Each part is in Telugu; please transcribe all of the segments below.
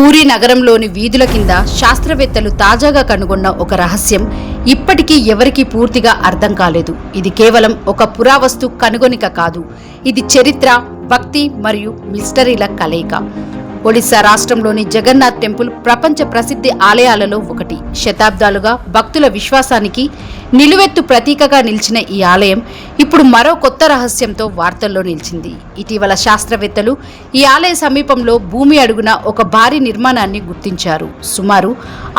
పూరీ నగరంలోని వీధుల కింద శాస్త్రవేత్తలు తాజాగా కనుగొన్న ఒక రహస్యం ఇప్పటికీ ఎవరికీ పూర్తిగా అర్థం కాలేదు. ఇది కేవలం ఒక పురావస్తు కనుగొనిక కాదు, ఇది చరిత్ర, భక్తి మరియు మిస్టరీల కలయిక. ఒడిశా రాష్ట్రంలోని జగన్నాథ్ టెంపుల్ ప్రపంచ ప్రసిద్ధి ఆలయాలలో ఒకటి. శతాబ్దాలుగా భక్తుల విశ్వాసానికి నిలువెత్తు ప్రతీకగా నిలిచిన ఈ ఆలయం ఇప్పుడు మరో కొత్త రహస్యంతో వార్తల్లో నిలిచింది. ఇటీవల శాస్త్రవేత్తలు ఈ ఆలయ సమీపంలో భూమి అడుగున ఒక భారీ నిర్మాణాన్ని గుర్తించారు. సుమారు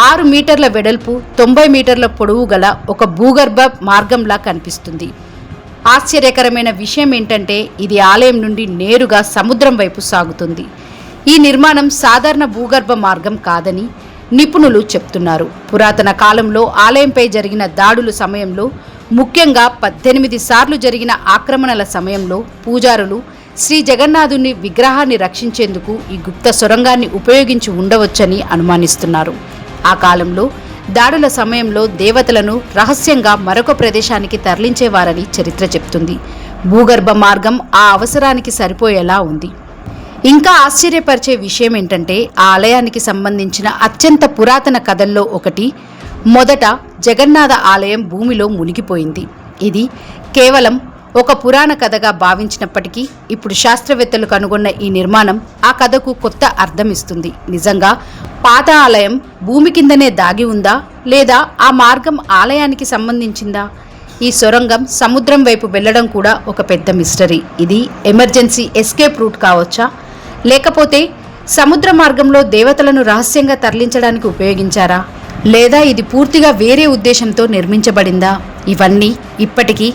6 మీటర్ల వెడల్పు, 90 మీటర్ల పొడవు గల ఒక భూగర్భ మార్గంలా కనిపిస్తుంది. ఆశ్చర్యకరమైన విషయం ఏంటంటే ఇది ఆలయం నుండి నేరుగా సముద్రం వైపు సాగుతుంది. ఈ నిర్మాణం సాధారణ భూగర్భ మార్గం కాదని నిపుణులు చెప్తున్నారు. పురాతన కాలంలో ఆలయంపై జరిగిన దాడుల సమయంలో, ముఖ్యంగా 18 సార్లు జరిగిన ఆక్రమణల సమయంలో పూజారులు శ్రీ జగన్నాథుని విగ్రహాన్ని రక్షించేందుకు ఈ గుప్త సొరంగాన్ని ఉపయోగించి ఉండవచ్చని అనుమానిస్తున్నారు. ఆ కాలంలో దాడుల సమయంలో దేవతలను రహస్యంగా మరొక ప్రదేశానికి తరలించేవారని చరిత్ర చెప్తుంది. భూగర్భ మార్గం ఆ అవసరానికి సరిపోయేలా ఉంది. ఇంకా ఆశ్చర్యపరిచే విషయం ఏంటంటే ఆ ఆలయానికి సంబంధించిన అత్యంత పురాతన కథల్లో ఒకటి, మొదట జగన్నాథ ఆలయం భూమిలో మునిగిపోయింది. ఇది కేవలం ఒక పురాణ కథగా భావించినప్పటికీ ఇప్పుడు శాస్త్రవేత్తలు కనుగొన్న ఈ నిర్మాణం ఆ కథకు కొత్త అర్థం ఇస్తుంది. నిజంగా పాత ఆలయం భూమి కిందనే దాగి ఉందా, లేదా ఆ మార్గం ఆలయానికి సంబంధించిందా? ఈ సొరంగం సముద్రం వైపు వెళ్లడం కూడా ఒక పెద్ద మిస్టరీ. ఇది ఎమర్జెన్సీ ఎస్కేప్ రూట్ కావచ్చా, లేకపోతే సముద్ర మార్గంలో దేవతలను రహస్యంగా తరలించడానికి ఉపయోగించారా, లేదా ఇది పూర్తిగా వేరే ఉద్దేశంతో నిర్మించబడిందా? ఇవన్నీ ఇప్పటికీ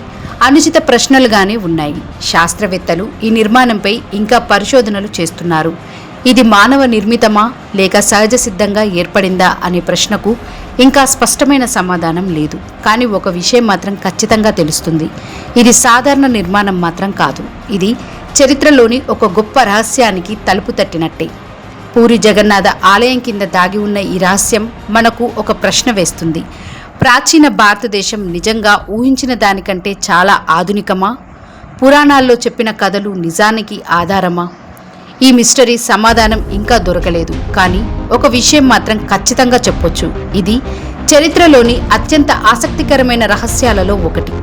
అనుచిత ప్రశ్నలుగానే ఉన్నాయి. శాస్త్రవేత్తలు ఈ నిర్మాణంపై ఇంకా పరిశోధనలు చేస్తున్నారు. ఇది మానవ నిర్మితమా లేక సహజ సిద్ధంగా ఏర్పడిందా అనే ప్రశ్నకు ఇంకా స్పష్టమైన సమాధానం లేదు. కానీ ఒక విషయం మాత్రం ఖచ్చితంగా తెలుస్తుంది, ఇది సాధారణ నిర్మాణం మాత్రం కాదు. ఇది చరిత్రలోని ఒక గొప్ప రహస్యానికి తలుపు తట్టినట్టే. పూరి జగన్నాథ ఆలయం కింద దాగి ఉన్న ఈ రహస్యం మనకు ఒక ప్రశ్న వేస్తుంది. ప్రాచీన భారతదేశం నిజంగా ఊహించిన దానికంటే చాలా ఆధునికమా? పురాణాల్లో చెప్పిన కథలు నిజానికి ఆధారమా? ఈ మిస్టరీ సమాధానం ఇంకా దొరకలేదు. కానీ ఒక విషయం మాత్రం ఖచ్చితంగా చెప్పొచ్చు, ఇది చరిత్రలోని అత్యంత ఆసక్తికరమైన రహస్యాలలో ఒకటి.